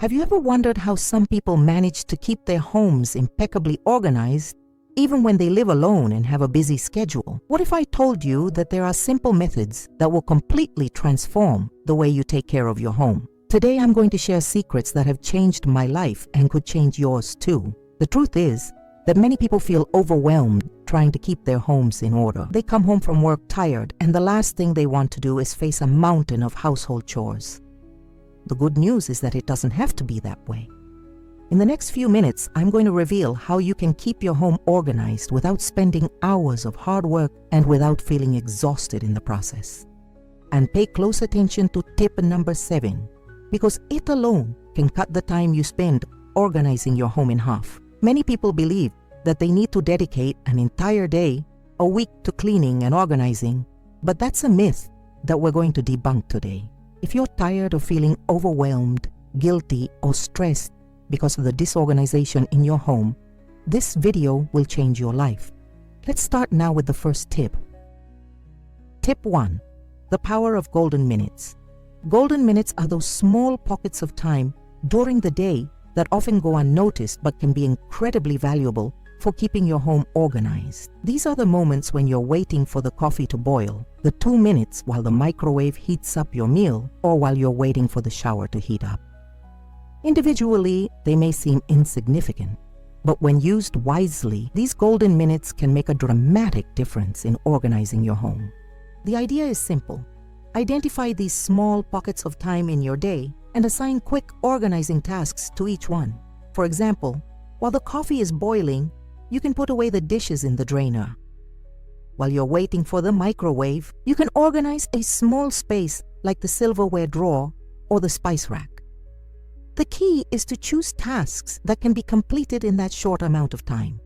Have you ever wondered how some people manage to keep their homes impeccably organized even when they live alone and have a busy schedule? What if I told you that there are simple methods that will completely transform the way you take care of your home? Today I'm going to share secrets that have changed my life and could change yours too. The truth is that many people feel overwhelmed trying to keep their homes in order. They come home from work tired, and the last thing they want to do is face a mountain of household chores. The good news is that it doesn't have to be that way. In the next few minutes, I'm going to reveal how you can keep your home organized without spending hours of hard work and without feeling exhausted in the process. And pay close attention to tip number 7, because it alone can cut the time you spend organizing your home in half. Many people believe that they need to dedicate an entire day, a week to cleaning and organizing, but that's a myth that we're going to debunk today. If you're tired of feeling overwhelmed, guilty, or stressed because of the disorganization in your home, this video will change your life. Let's start now with the first tip. Tip 1. The power of golden minutes. Golden minutes are those small pockets of time during the day that often go unnoticed but can be incredibly valuable for keeping your home organized. These are the moments when you're waiting for the coffee to boil, the 2 minutes while the microwave heats up your meal, or while you're waiting for the shower to heat up. Individually, they may seem insignificant, but when used wisely, these golden minutes can make a dramatic difference in organizing your home. The idea is simple. Identify these small pockets of time in your day and assign quick organizing tasks to each one. For example, while the coffee is boiling, you can put away the dishes in the drainer. While you're waiting for the microwave, you can organize a small space like the silverware drawer or the spice rack. The key is to choose tasks that can be completed in that short amount of time.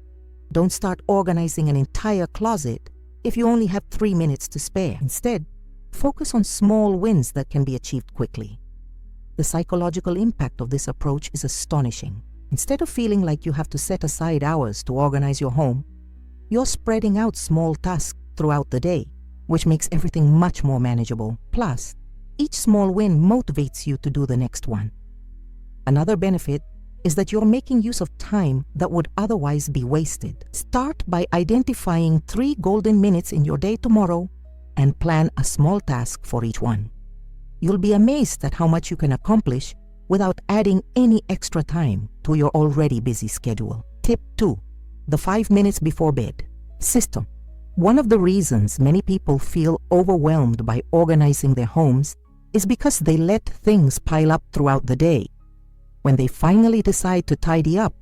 Don't start organizing an entire closet if you only have 3 minutes to spare. Instead, focus on small wins that can be achieved quickly. The psychological impact of this approach is astonishing. Instead of feeling like you have to set aside hours to organize your home, you're spreading out small tasks throughout the day, which makes everything much more manageable. Plus, each small win motivates you to do the next one. Another benefit is that you're making use of time that would otherwise be wasted. Start by identifying 3 golden minutes in your day tomorrow and plan a small task for each one. You'll be amazed at how much you can accomplish without adding any extra time to your already busy schedule. Tip 2. The 5 minutes before bed system. One of the reasons many people feel overwhelmed by organizing their homes is because they let things pile up throughout the day. When they finally decide to tidy up,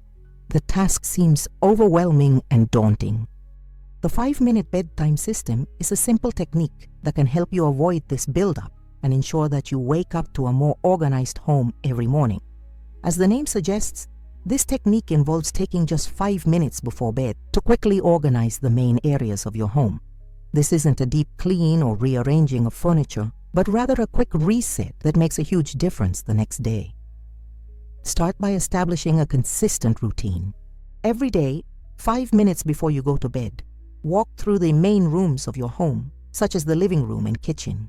the task seems overwhelming and daunting. The 5-minute bedtime system is a simple technique that can help you avoid this buildup and ensure that you wake up to a more organized home every morning. As the name suggests, this technique involves taking just 5 minutes before bed to quickly organize the main areas of your home. This isn't a deep clean or rearranging of furniture, but rather a quick reset that makes a huge difference the next day. Start by establishing a consistent routine. Every day, 5 minutes before you go to bed, walk through the main rooms of your home, such as the living room and kitchen.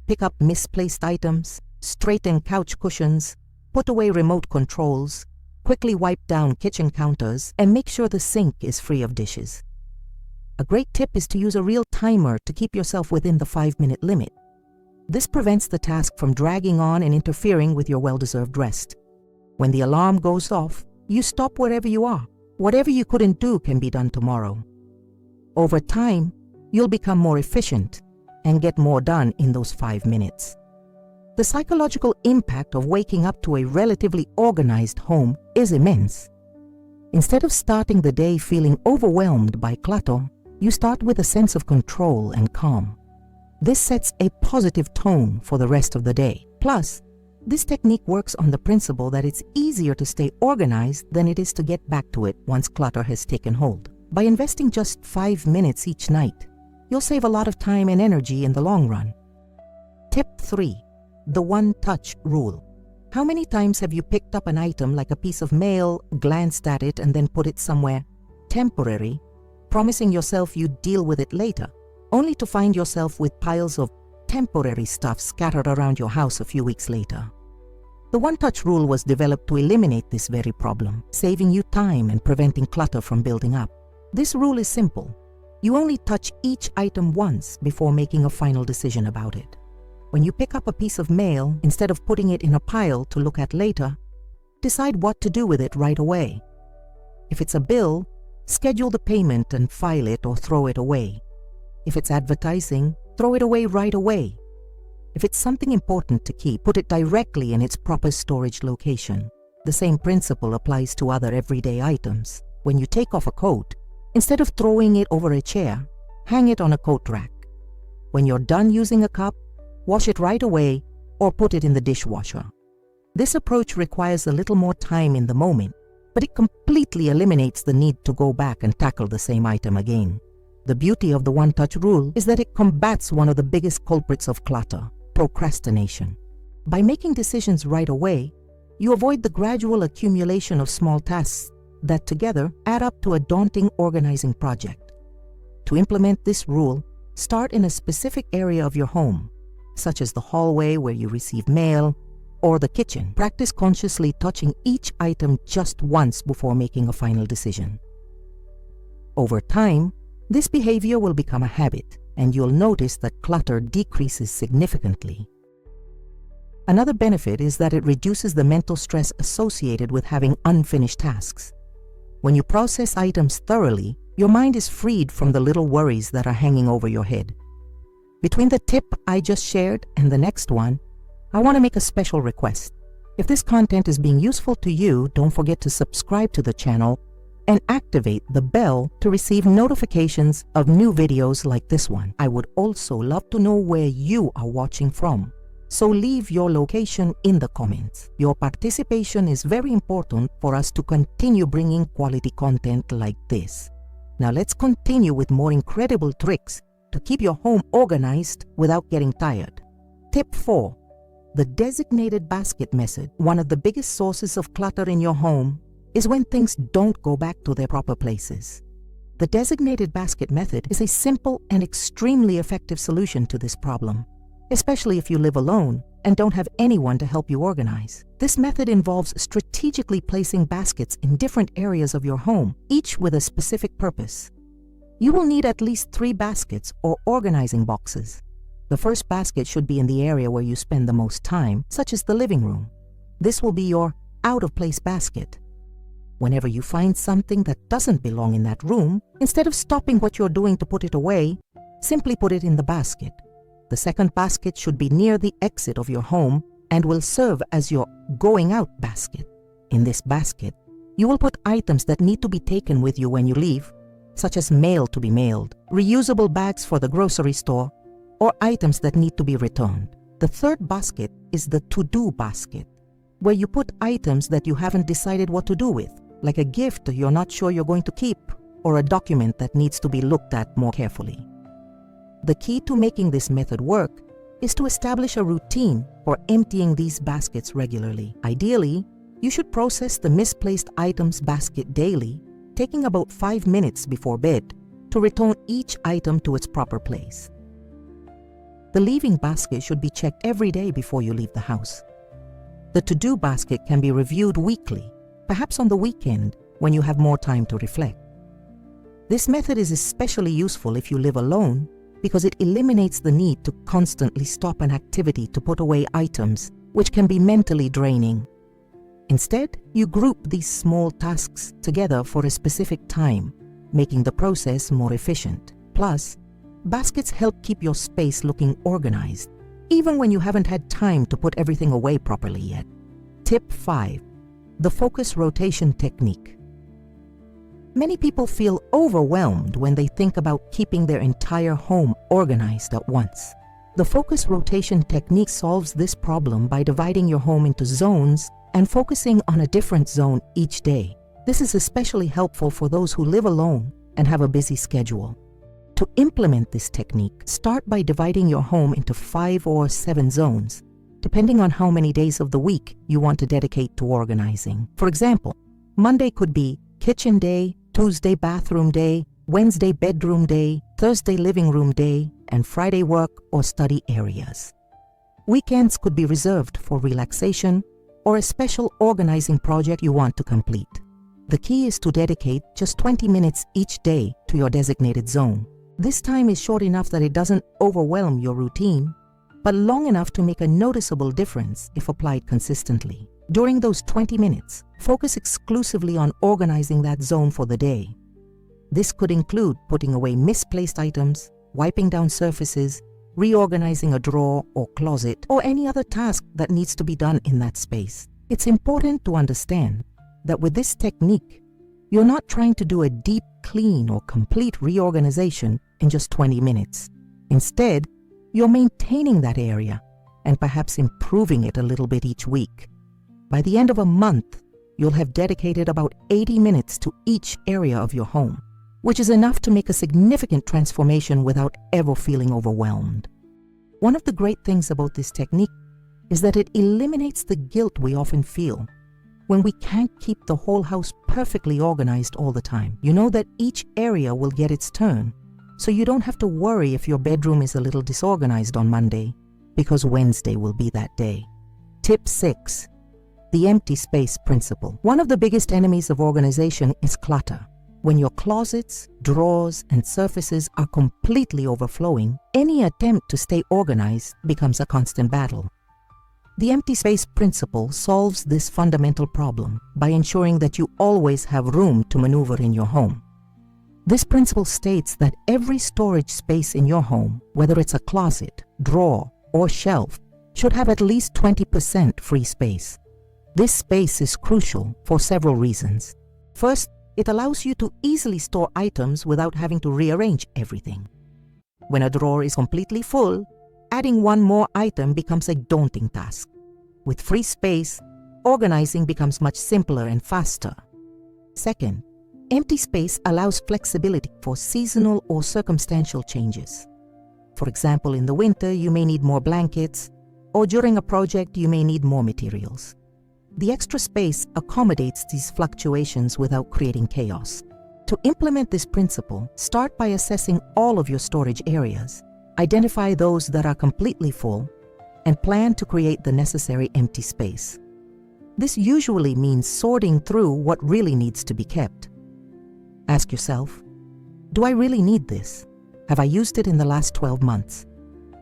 Pick up misplaced items, straighten couch cushions, put away remote controls, quickly wipe down kitchen counters, and make sure the sink is free of dishes. A great tip is to use a real timer to keep yourself within the 5-minute limit. This prevents the task from dragging on and interfering with your well-deserved rest. When the alarm goes off, you stop wherever you are. Whatever you couldn't do can be done tomorrow. Over time, you'll become more efficient and get more done in those 5 minutes. The psychological impact of waking up to a relatively organized home is immense. Instead of starting the day feeling overwhelmed by clutter, you start with a sense of control and calm. This sets a positive tone for the rest of the day. Plus, this technique works on the principle that it's easier to stay organized than it is to get back to it once clutter has taken hold. By investing just 5 minutes each night, you'll save a lot of time and energy in the long run. Tip 3. The one-touch rule. How many times have you picked up an item like a piece of mail, glanced at it, and then put it somewhere temporary, promising yourself you'd deal with it later, only to find yourself with piles of temporary stuff scattered around your house a few weeks later? The one-touch rule was developed to eliminate this very problem, saving you time and preventing clutter from building up. This rule is simple. You only touch each item once before making a final decision about it. When you pick up a piece of mail, instead of putting it in a pile to look at later, decide what to do with it right away. If it's a bill, schedule the payment and file it or throw it away. If it's advertising, throw it away right away. If it's something important to keep, put it directly in its proper storage location. The same principle applies to other everyday items. When you take off a coat, instead of throwing it over a chair, hang it on a coat rack. When you're done using a cup, wash it right away or put it in the dishwasher. This approach requires a little more time in the moment, but it completely eliminates the need to go back and tackle the same item again. The beauty of the one-touch rule is that it combats one of the biggest culprits of clutter, procrastination. By making decisions right away, you avoid the gradual accumulation of small tasks that together add up to a daunting organizing project. To implement this rule, start in a specific area of your home, such as the hallway where you receive mail, or the kitchen. Practice consciously touching each item just once before making a final decision. Over time, this behavior will become a habit, and you'll notice that clutter decreases significantly. Another benefit is that it reduces the mental stress associated with having unfinished tasks. When you process items thoroughly, your mind is freed from the little worries that are hanging over your head. Between the tip I just shared and the next one, I want to make a special request. If this content is being useful to you, don't forget to subscribe to the channel and activate the bell to receive notifications of new videos like this one. I would also love to know where you are watching from, so leave your location in the comments. Your participation is very important for us to continue bringing quality content like this. Now let's continue with more incredible tricks to keep your home organized without getting tired. Tip 4. The designated basket method. One of the biggest sources of clutter in your home is when things don't go back to their proper places. The designated basket method is a simple and extremely effective solution to this problem, especially if you live alone and don't have anyone to help you organize. This method involves strategically placing baskets in different areas of your home, each with a specific purpose. You will need at least 3 baskets or organizing boxes. The first basket should be in the area where you spend the most time, such as the living room. This will be your out-of-place basket. Whenever you find something that doesn't belong in that room, instead of stopping what you're doing to put it away, simply put it in the basket. The second basket should be near the exit of your home and will serve as your going out basket. In this basket, you will put items that need to be taken with you when you leave, such as mail to be mailed, reusable bags for the grocery store, or items that need to be returned. The third basket is the to-do basket, where you put items that you haven't decided what to do with, like a gift you're not sure you're going to keep, or a document that needs to be looked at more carefully. The key to making this method work is to establish a routine for emptying these baskets regularly. Ideally, you should process the misplaced items basket daily, taking about 5 minutes before bed to return each item to its proper place. The leaving basket should be checked every day before you leave the house. The to-do basket can be reviewed weekly, perhaps on the weekend when you have more time to reflect. This method is especially useful if you live alone because it eliminates the need to constantly stop an activity to put away items, which can be mentally draining. Instead, you group these small tasks together for a specific time, making the process more efficient. Plus, baskets help keep your space looking organized, even when you haven't had time to put everything away properly yet. Tip 5. The focus rotation technique. Many people feel overwhelmed when they think about keeping their entire home organized at once. The focus rotation technique solves this problem by dividing your home into zones and focusing on a different zone each day. This is especially helpful for those who live alone and have a busy schedule. To implement this technique, start by dividing your home into 5 or 7 zones, depending on how many days of the week you want to dedicate to organizing. For example, Monday could be kitchen day, Tuesday bathroom day, Wednesday bedroom day, Thursday living room day, and Friday work or study areas. Weekends could be reserved for relaxation, or a special organizing project you want to complete. The key is to dedicate just 20 minutes each day to your designated zone. This time is short enough that it doesn't overwhelm your routine, but long enough to make a noticeable difference if applied consistently. During those 20 minutes, focus exclusively on organizing that zone for the day. This could include putting away misplaced items, wiping down surfaces, reorganizing a drawer or closet, or any other task that needs to be done in that space. It's important to understand that with this technique, you're not trying to do a deep clean or complete reorganization in just 20 minutes. Instead, you're maintaining that area and perhaps improving it a little bit each week. By the end of a month, you'll have dedicated about 80 minutes to each area of your home, which is enough to make a significant transformation without ever feeling overwhelmed. One of the great things about this technique is that it eliminates the guilt we often feel when we can't keep the whole house perfectly organized all the time. You know that each area will get its turn, so you don't have to worry if your bedroom is a little disorganized on Monday, because Wednesday will be that day. Tip 6. The empty space principle. One of the biggest enemies of organization is clutter. When your closets, drawers, and surfaces are completely overflowing, any attempt to stay organized becomes a constant battle. The empty space principle solves this fundamental problem by ensuring that you always have room to maneuver in your home. This principle states that every storage space in your home, whether it's a closet, drawer, or shelf, should have at least 20% free space. This space is crucial for several reasons. First, it allows you to easily store items without having to rearrange everything. When a drawer is completely full, adding one more item becomes a daunting task. With free space, organizing becomes much simpler and faster. Second, empty space allows flexibility for seasonal or circumstantial changes. For example, in the winter, you may need more blankets, or during a project, you may need more materials. The extra space accommodates these fluctuations without creating chaos. To implement this principle, start by assessing all of your storage areas. Identify those that are completely full and plan to create the necessary empty space. This usually means sorting through what really needs to be kept. Ask yourself, do I really need this? Have I used it in the last 12 months?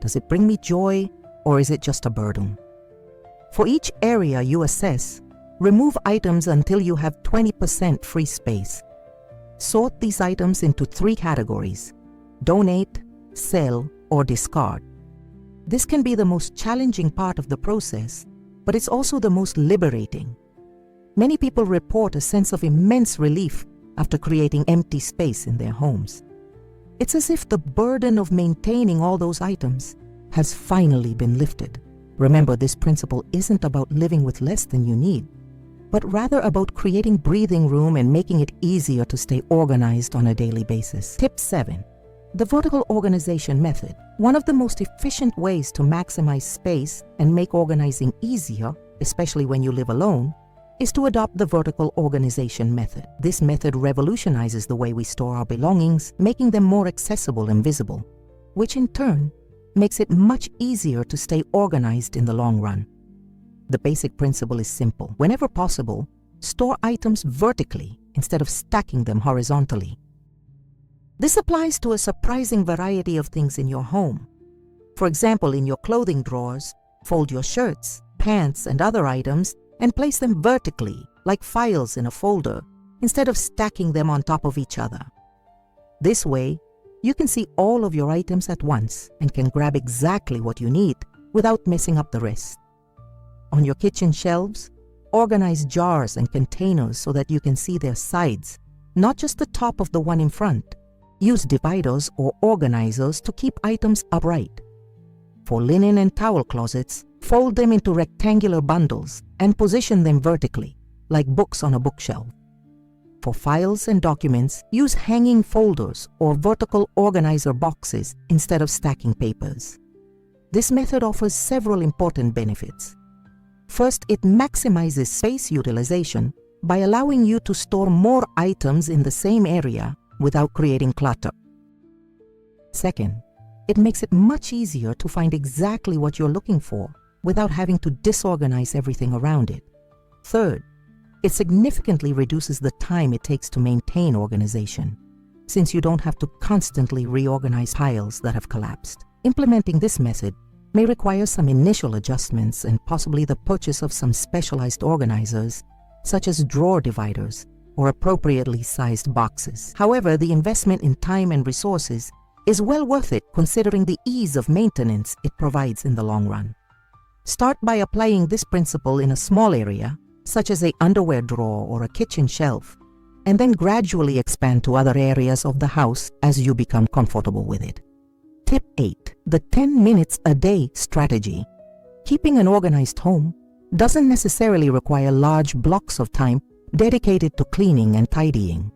Does it bring me joy, or is it just a burden? For each area you assess, remove items until you have 20% free space. Sort these items into 3 categories: donate, sell, or discard. This can be the most challenging part of the process, but it's also the most liberating. Many people report a sense of immense relief after creating empty space in their homes. It's as if the burden of maintaining all those items has finally been lifted. Remember, this principle isn't about living with less than you need, but rather about creating breathing room and making it easier to stay organized on a daily basis. Tip 7. The vertical organization method. One of the most efficient ways to maximize space and make organizing easier, especially when you live alone, is to adopt the vertical organization method. This method revolutionizes the way we store our belongings, making them more accessible and visible, which in turn makes it much easier to stay organized in the long run. The basic principle is simple. Whenever possible, store items vertically instead of stacking them horizontally. This applies to a surprising variety of things in your home. For example, in your clothing drawers, fold your shirts, pants, and other items and place them vertically, like files in a folder, instead of stacking them on top of each other. This way, you can see all of your items at once and can grab exactly what you need without messing up the rest. On your kitchen shelves, organize jars and containers so that you can see their sides, not just the top of the one in front. Use dividers or organizers to keep items upright. For linen and towel closets, fold them into rectangular bundles and position them vertically, like books on a bookshelf. For files and documents, use hanging folders or vertical organizer boxes instead of stacking papers. This method offers several important benefits. First, it maximizes space utilization by allowing you to store more items in the same area without creating clutter. Second, it makes it much easier to find exactly what you're looking for without having to disorganize everything around it. Third, it significantly reduces the time it takes to maintain organization, since you don't have to constantly reorganize piles that have collapsed. Implementing this method may require some initial adjustments and possibly the purchase of some specialized organizers, such as drawer dividers or appropriately sized boxes. However, the investment in time and resources is well worth it considering the ease of maintenance it provides in the long run. Start by applying this principle in a small area, such as an underwear drawer or a kitchen shelf, and then gradually expand to other areas of the house as you become comfortable with it. Tip 8. The 10 minutes a day strategy. Keeping an organized home doesn't necessarily require large blocks of time dedicated to cleaning and tidying.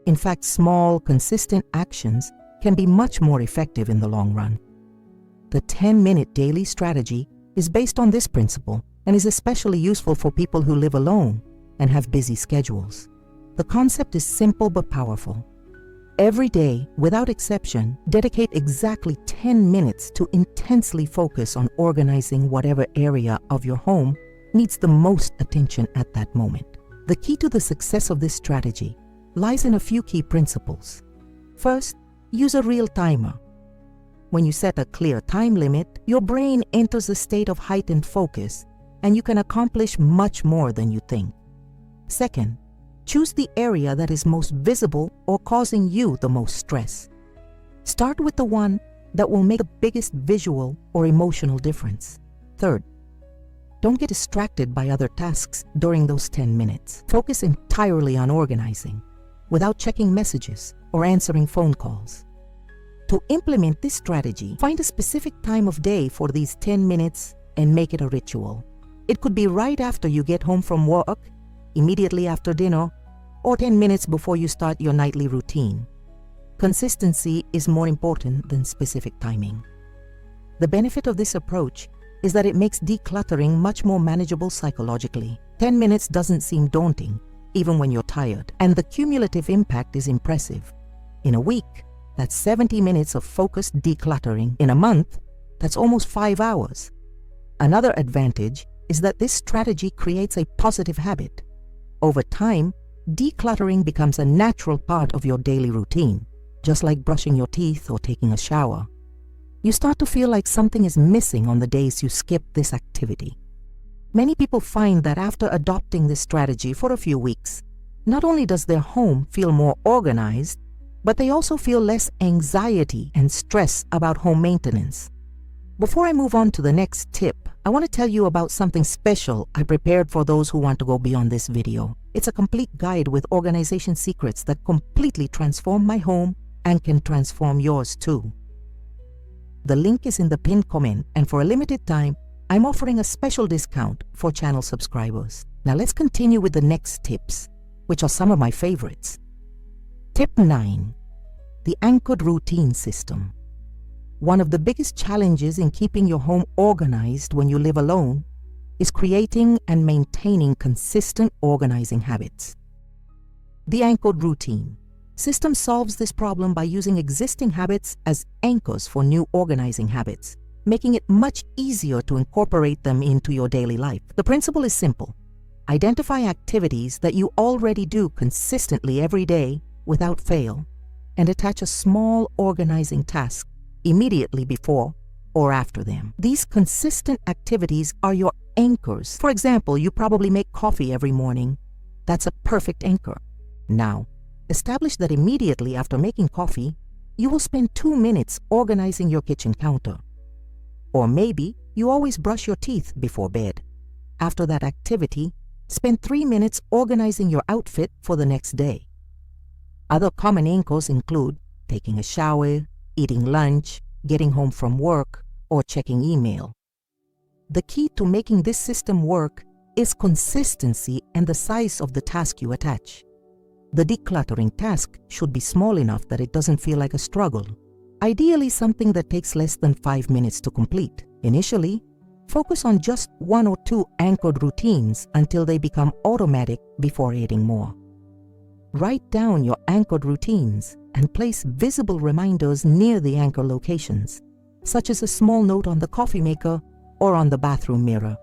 In fact, small, consistent actions can be much more effective in the long run. The 10-minute daily strategy is based on this principle and is especially useful for people who live alone and have busy schedules. The concept is simple but powerful. Every day, without exception, dedicate exactly 10 minutes to intensely focus on organizing whatever area of your home needs the most attention at that moment. The key to the success of this strategy lies in a few key principles. First, use a real timer. When you set a clear time limit, your brain enters a state of heightened focus, and you can accomplish much more than you think. Second, choose the area that is most visible or causing you the most stress. Start with the one that will make the biggest visual or emotional difference. Third, don't get distracted by other tasks during those 10 minutes. Focus entirely on organizing, without checking messages or answering phone calls. To implement this strategy, find a specific time of day for these 10 minutes and make it a ritual. It could be right after you get home from work, immediately after dinner, or 10 minutes before you start your nightly routine. Consistency is more important than specific timing. The benefit of this approach is that it makes decluttering much more manageable psychologically. 10 minutes doesn't seem daunting, even when you're tired, and the cumulative impact is impressive. In a week, that's 70 minutes of focused decluttering. In a month, that's almost 5 hours. Another advantage is that this strategy creates a positive habit. Over time, decluttering becomes a natural part of your daily routine, just like brushing your teeth or taking a shower. You start to feel like something is missing on the days you skip this activity. Many people find that after adopting this strategy for a few weeks, not only does their home feel more organized, but they also feel less anxiety and stress about home maintenance. Before I move on to the next tip, I want to tell you about something special I prepared for those who want to go beyond this video. It's a complete guide with organization secrets that completely transform my home and can transform yours too. The link is in the pinned comment, and for a limited time, I'm offering a special discount for channel subscribers. Now let's continue with the next tips, which are some of my favorites. Tip 9. The anchored routine system. One of the biggest challenges in keeping your home organized when you live alone is creating and maintaining consistent organizing habits. The anchored routine system solves this problem by using existing habits as anchors for new organizing habits, making it much easier to incorporate them into your daily life. The principle is simple. Identify activities that you already do consistently every day without fail, and attach a small organizing task immediately before or after them. These consistent activities are your anchors. For example, you probably make coffee every morning. That's a perfect anchor. Now, establish that immediately after making coffee, you will spend 2 minutes organizing your kitchen counter. Or maybe you always brush your teeth before bed. After that activity, spend 3 minutes organizing your outfit for the next day. Other common anchors include taking a shower, eating lunch, getting home from work, or checking email. The key to making this system work is consistency and the size of the task you attach. The decluttering task should be small enough that it doesn't feel like a struggle. Ideally, something that takes less than 5 minutes to complete. Initially, focus on just 1 or 2 anchored routines until they become automatic before adding more. Write down your anchored routines and place visible reminders near the anchor locations, such as a small note on the coffee maker or on the bathroom mirror.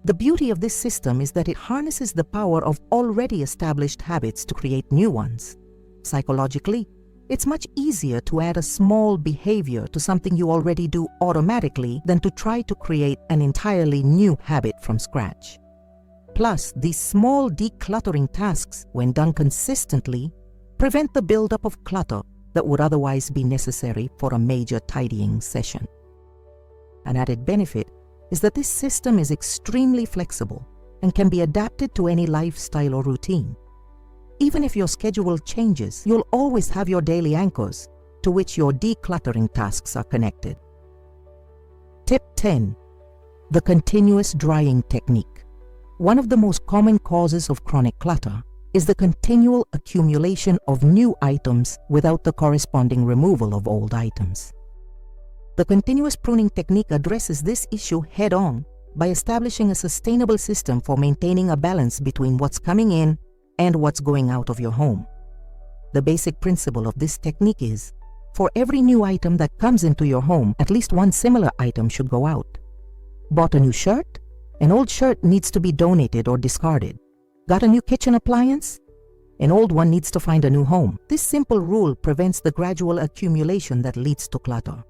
The beauty of this system is that it harnesses the power of already established habits to create new ones. Psychologically, it's much easier to add a small behavior to something you already do automatically than to try to create an entirely new habit from scratch. Plus, these small decluttering tasks, when done consistently, prevent the buildup of clutter that would otherwise be necessary for a major tidying session. An added benefit is that this system is extremely flexible and can be adapted to any lifestyle or routine. Even if your schedule changes, you'll always have your daily anchors to which your decluttering tasks are connected. Tip 10. The continuous drying technique. One of the most common causes of chronic clutter is the continual accumulation of new items without the corresponding removal of old items. The continuous pruning technique addresses this issue head-on by establishing a sustainable system for maintaining a balance between what's coming in and what's going out of your home. The basic principle of this technique is, for every new item that comes into your home, at least one similar item should go out. Bought a new shirt? An old shirt needs to be donated or discarded. Got a new kitchen appliance? An old one needs to find a new home. This simple rule prevents the gradual accumulation that leads to clutter.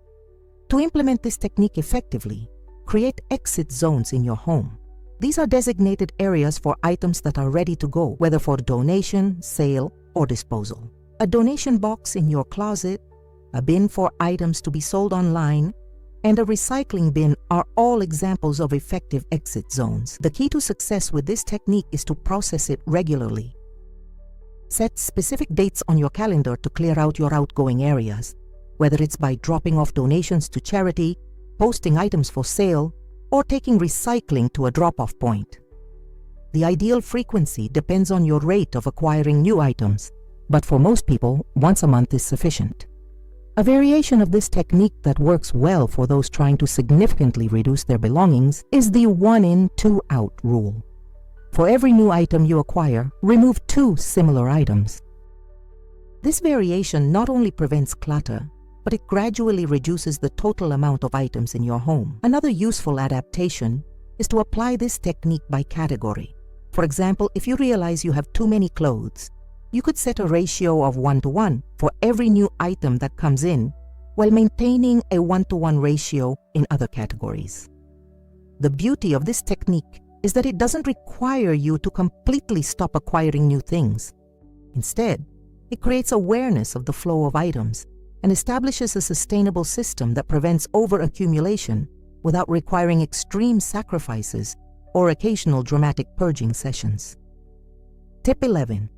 To implement this technique effectively, create exit zones in your home. These are designated areas for items that are ready to go, whether for donation, sale, or disposal. A donation box in your closet, a bin for items to be sold online, and a recycling bin are all examples of effective exit zones. The key to success with this technique is to process it regularly. Set specific dates on your calendar to clear out your outgoing areas, whether it's by dropping off donations to charity, posting items for sale, or taking recycling to a drop-off point. The ideal frequency depends on your rate of acquiring new items, but for most people, once a month is sufficient. A variation of this technique that works well for those trying to significantly reduce their belongings is the 1 in, 2 out rule. For every new item you acquire, remove 2 similar items. This variation not only prevents clutter, but it gradually reduces the total amount of items in your home. Another useful adaptation is to apply this technique by category. For example, if you realize you have too many clothes, you could set a ratio of 1:1 for every new item that comes in, while maintaining a 1:1 ratio in other categories. The beauty of this technique is that it doesn't require you to completely stop acquiring new things. Instead, it creates awareness of the flow of items and establishes a sustainable system that prevents overaccumulation without requiring extreme sacrifices or occasional dramatic purging sessions. Tip 11.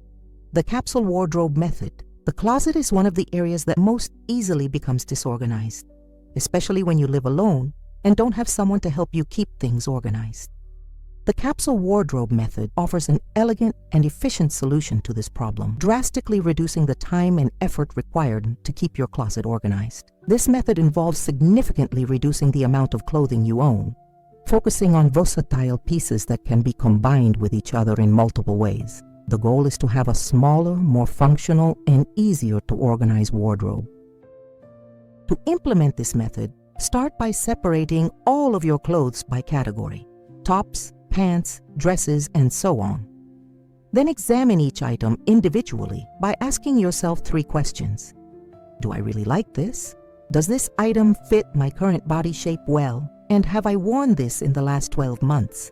The capsule wardrobe method. The closet is one of the areas that most easily becomes disorganized, especially when you live alone and don't have someone to help you keep things organized. The capsule wardrobe method offers an elegant and efficient solution to this problem, drastically reducing the time and effort required to keep your closet organized. This method involves significantly reducing the amount of clothing you own, focusing on versatile pieces that can be combined with each other in multiple ways. The goal is to have a smaller, more functional, and easier to organize wardrobe. To implement this method, start by separating all of your clothes by category: tops, pants, dresses, and so on. Then examine each item individually by asking yourself 3 questions. Do I really like this? Does this item fit my current body shape well? And have I worn this in the last 12 months?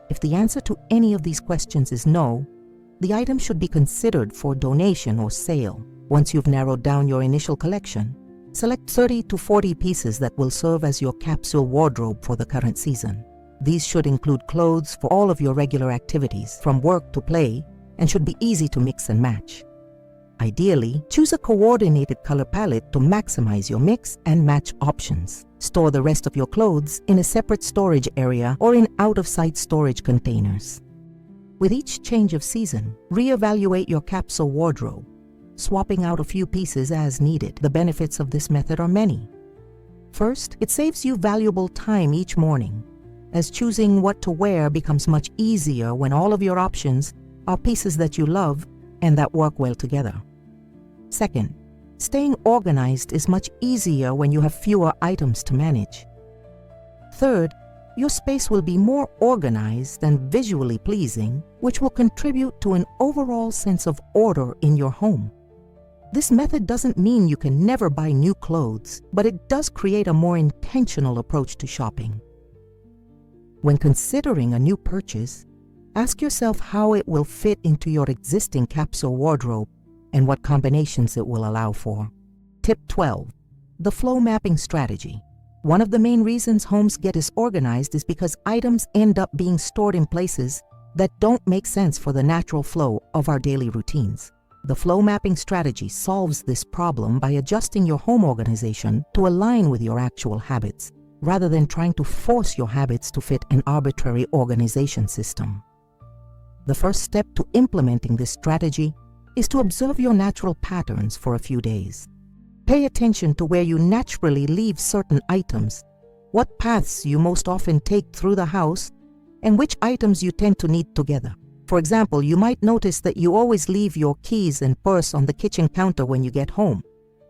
If the answer to any of these questions is no, the item should be considered for donation or sale. Once you've narrowed down your initial collection, select 30 to 40 pieces that will serve as your capsule wardrobe for the current season. These should include clothes for all of your regular activities, from work to play, and should be easy to mix and match. Ideally, choose a coordinated color palette to maximize your mix and match options. Store the rest of your clothes in a separate storage area or in out-of-sight storage containers. With each change of season, reevaluate your capsule wardrobe, swapping out a few pieces as needed. The benefits of this method are many. First, it saves you valuable time each morning, as choosing what to wear becomes much easier when all of your options are pieces that you love and that work well together. Second, staying organized is much easier when you have fewer items to manage. Third, your space will be more organized and visually pleasing, which will contribute to an overall sense of order in your home. This method doesn't mean you can never buy new clothes, but it does create a more intentional approach to shopping. When considering a new purchase, ask yourself how it will fit into your existing capsule wardrobe and what combinations it will allow for. Tip 12. The flow mapping strategy. One of the main reasons homes get disorganized is because items end up being stored in places that don't make sense for the natural flow of our daily routines. The flow mapping strategy solves this problem by adjusting your home organization to align with your actual habits, rather than trying to force your habits to fit an arbitrary organization system. The first step to implementing this strategy is to observe your natural patterns for a few days. Pay attention to where you naturally leave certain items, what paths you most often take through the house, and which items you tend to need together. For example, you might notice that you always leave your keys and purse on the kitchen counter when you get home,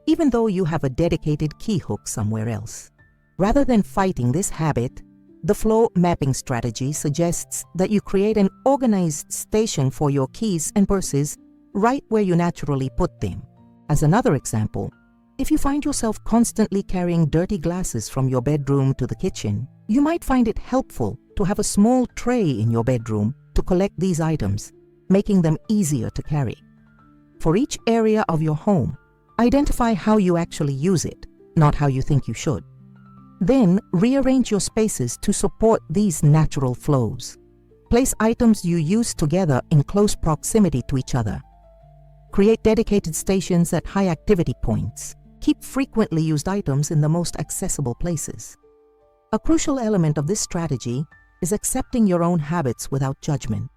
even though you have a dedicated key hook somewhere else. Rather than fighting this habit, the flow mapping strategy suggests that you create an organized station for your keys and purses right where you naturally put them. As another example, if you find yourself constantly carrying dirty glasses from your bedroom to the kitchen, you might find it helpful to have a small tray in your bedroom to collect these items, making them easier to carry. For each area of your home, identify how you actually use it, not how you think you should. Then rearrange your spaces to support these natural flows. Place items you use together in close proximity to each other. Create dedicated stations at high activity points. Keep frequently used items in the most accessible places. A crucial element of this strategy is accepting your own habits without judgment.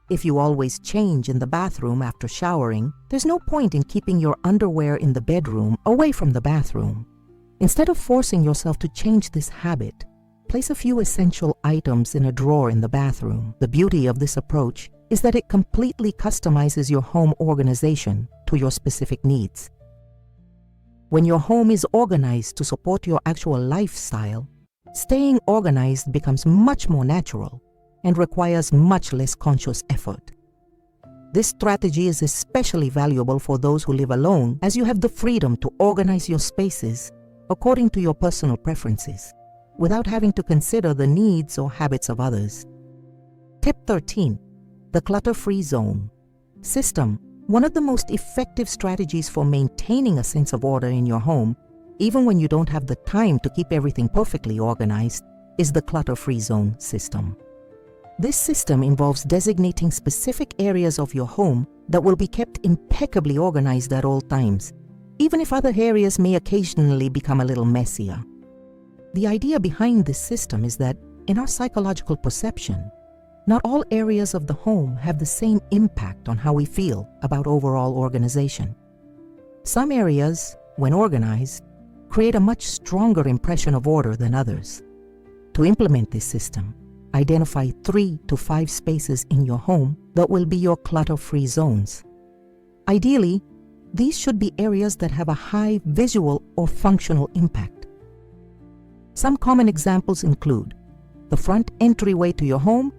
If you always change in the bathroom after showering, there's no point in keeping your underwear in the bedroom away from the bathroom. Instead of forcing yourself to change this habit, place a few essential items in a drawer in the bathroom. The beauty of this approach is that it completely customizes your home organization to your specific needs. When your home is organized to support your actual lifestyle, staying organized becomes much more natural and requires much less conscious effort. This strategy is especially valuable for those who live alone, as you have the freedom to organize your spaces according to your personal preferences, without having to consider the needs or habits of others. Tip 13. The clutter-free zone. System. One of the most effective strategies for maintaining a sense of order in your home, even when you don't have the time to keep everything perfectly organized, is the clutter-free zone system. This system involves designating specific areas of your home that will be kept impeccably organized at all times, even if other areas may occasionally become a little messier. The idea behind this system is that, in our psychological perception, not all areas of the home have the same impact on how we feel about overall organization. Some areas, when organized, create a much stronger impression of order than others. To implement this system, identify 3 to 5 spaces in your home that will be your clutter-free zones. Ideally, these should be areas that have a high visual or functional impact. Some common examples include the front entryway to your home,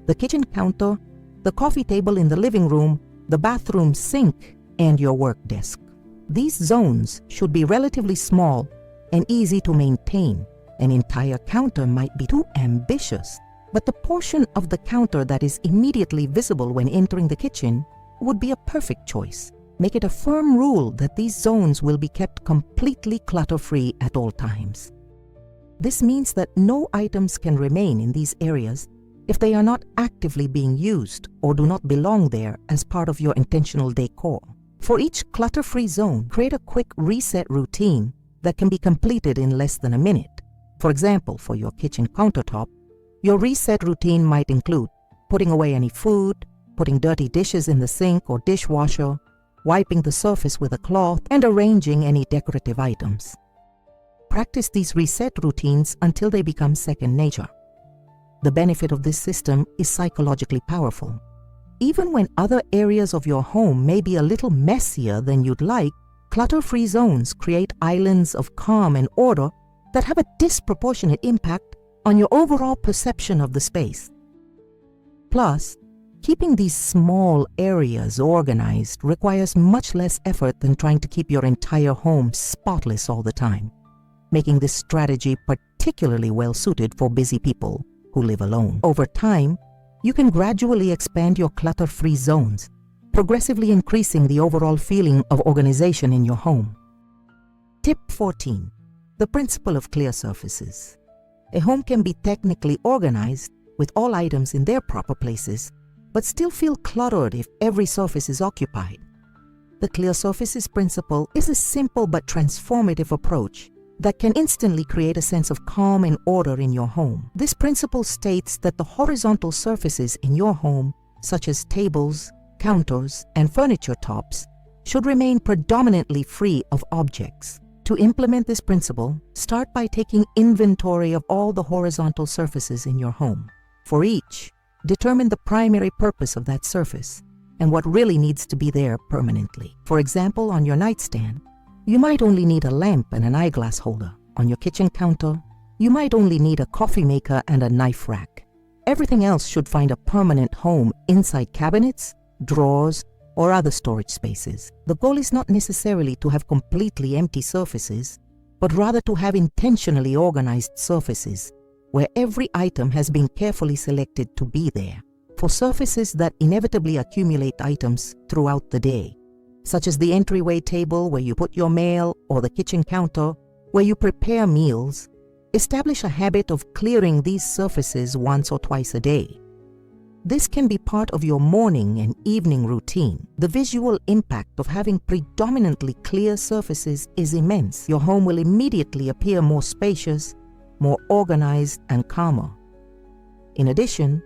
the kitchen counter, the coffee table in the living room, the bathroom sink, and your work desk. These zones should be relatively small and easy to maintain. An entire counter might be too ambitious, but the portion of the counter that is immediately visible when entering the kitchen would be a perfect choice. Make it a firm rule that these zones will be kept completely clutter-free at all times. This means that no items can remain in these areas if they are not actively being used or do not belong there as part of your intentional decor. For each clutter-free zone, create a quick reset routine that can be completed in less than a minute. For example, for your kitchen countertop, your reset routine might include putting away any food, putting dirty dishes in the sink or dishwasher, wiping the surface with a cloth, and arranging any decorative items. Practice these reset routines until they become second nature. The benefit of this system is psychologically powerful. Even when other areas of your home may be a little messier than you'd like, clutter-free zones create islands of calm and order that have a disproportionate impact on your overall perception of the space. Plus, keeping these small areas organized requires much less effort than trying to keep your entire home spotless all the time, making this strategy particularly well suited for busy people who live alone. Over time, you can gradually expand your clutter-free zones, progressively increasing the overall feeling of organization in your home. Tip 14. The principle of clear surfaces. A home can be technically organized with all items in their proper places, but still feel cluttered if every surface is occupied. The clear surfaces principle is a simple but transformative approach that can instantly create a sense of calm and order in your home. This principle states that the horizontal surfaces in your home, such as tables, counters, and furniture tops, should remain predominantly free of objects. To implement this principle, start by taking inventory of all the horizontal surfaces in your home. For each, determine the primary purpose of that surface and what really needs to be there permanently. For example, on your nightstand, you might only need a lamp and an eyeglass holder. On your kitchen counter, you might only need a coffee maker and a knife rack. Everything else should find a permanent home inside cabinets, drawers, or other storage spaces. The goal is not necessarily to have completely empty surfaces, but rather to have intentionally organized surfaces where every item has been carefully selected to be there. For surfaces that inevitably accumulate items throughout the day, such as the entryway table where you put your mail or the kitchen counter where you prepare meals, establish a habit of clearing these surfaces once or twice a day. This can be part of your morning and evening routine. The visual impact of having predominantly clear surfaces is immense. Your home will immediately appear more spacious, more organized, and calmer. In addition,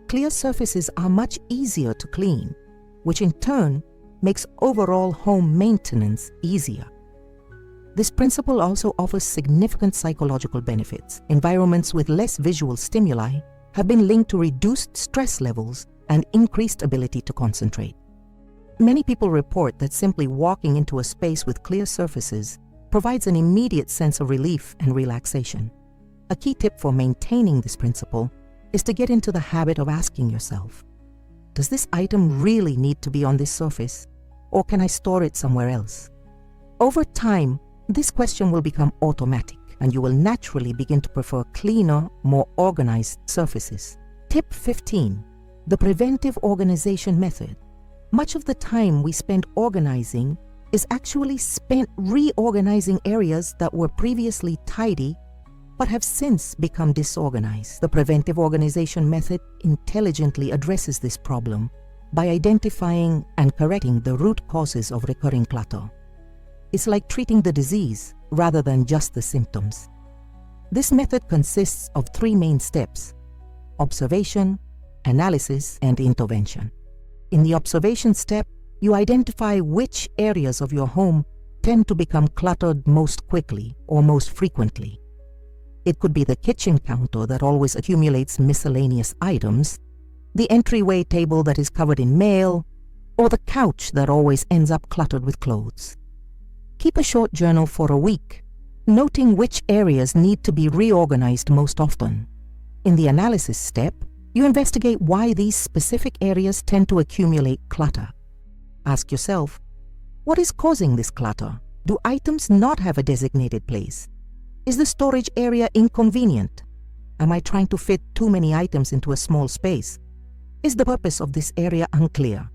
clear surfaces are much easier to clean, which in turn makes overall home maintenance easier. This principle also offers significant psychological benefits. Environments with less visual stimuli have been linked to reduced stress levels and increased ability to concentrate. Many people report that simply walking into a space with clear surfaces provides an immediate sense of relief and relaxation. A key tip for maintaining this principle is to get into the habit of asking yourself, does this item really need to be on this surface, or can I store it somewhere else? Over time, this question will become automatic, and you will naturally begin to prefer cleaner, more organized surfaces. Tip 15. The preventive organization method. Much of the time we spend organizing is actually spent reorganizing areas that were previously tidy but have since become disorganized. The preventive organization method intelligently addresses this problem by identifying and correcting the root causes of recurring clutter. It's like treating the disease rather than just the symptoms. This method consists of 3 main steps: observation, analysis, and intervention. In the observation step, you identify which areas of your home tend to become cluttered most quickly or most frequently. It could be the kitchen counter that always accumulates miscellaneous items, the entryway table that is covered in mail, or the couch that always ends up cluttered with clothes. Keep a short journal for a week, noting which areas need to be reorganized most often. In the analysis step, you investigate why these specific areas tend to accumulate clutter. Ask yourself, what is causing this clutter? Do items not have a designated place? Is the storage area inconvenient? Am I trying to fit too many items into a small space? Is the purpose of this area unclear?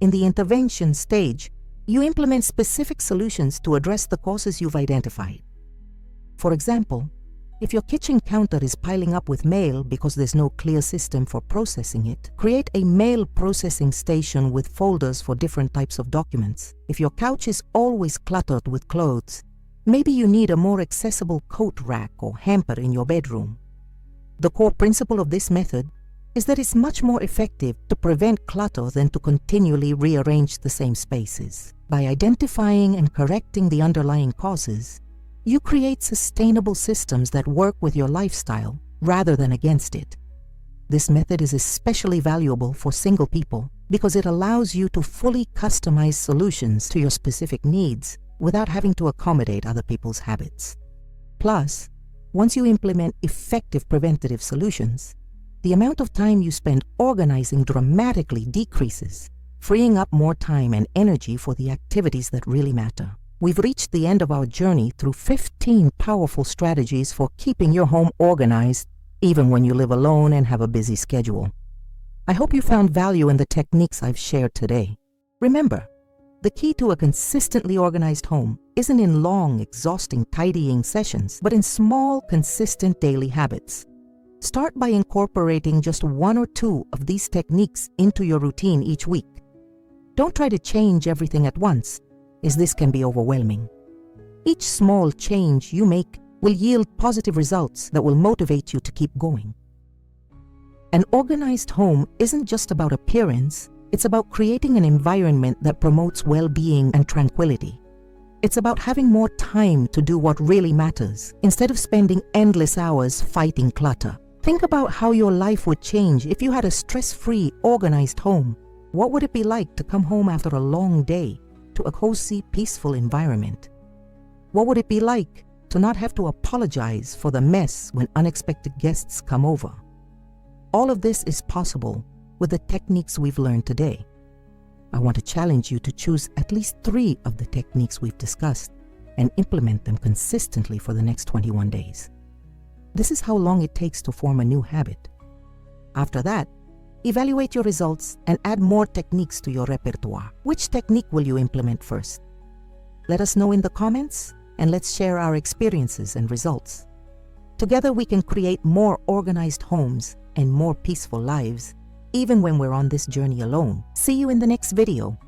In the intervention stage, you implement specific solutions to address the causes you've identified. For example, if your kitchen counter is piling up with mail because there's no clear system for processing it, create a mail processing station with folders for different types of documents. If your couch is always cluttered with clothes, maybe you need a more accessible coat rack or hamper in your bedroom. The core principle of this method is that it's much more effective to prevent clutter than to continually rearrange the same spaces. By identifying and correcting the underlying causes, you create sustainable systems that work with your lifestyle rather than against it. This method is especially valuable for single people because it allows you to fully customize solutions to your specific needs without having to accommodate other people's habits. Plus, Once you implement effective preventative solutions, the amount of time you spend organizing dramatically decreases, freeing up more time and energy for the activities that really matter. We've reached the end of our journey through 15 powerful strategies for keeping your home organized, even when you live alone and have a busy schedule. I hope you found value in the techniques I've shared today. Remember, the key to a consistently organized home isn't in long, exhausting tidying sessions, but in small, consistent daily habits. Start by incorporating just one or two of these techniques into your routine each week. Don't try to change everything at once, as this can be overwhelming. Each small change you make will yield positive results that will motivate you to keep going. An organized home isn't just about appearance, it's about creating an environment that promotes well-being and tranquility. It's about having more time to do what really matters, instead of spending endless hours fighting clutter. Think about how your life would change if you had a stress-free, organized home. What would it be like to come home after a long day to a cozy, peaceful environment? What would it be like to not have to apologize for the mess when unexpected guests come over? All of this is possible with the techniques we've learned today. I want to challenge you to choose at least 3 of the techniques we've discussed and implement them consistently for the next 21 days. This is how long it takes to form a new habit. After that, evaluate your results and add more techniques to your repertoire. Which technique will you implement first? Let us know in the comments, and let's share our experiences and results. Together we can create more organized homes and more peaceful lives, even when we're on this journey alone. See you in the next video.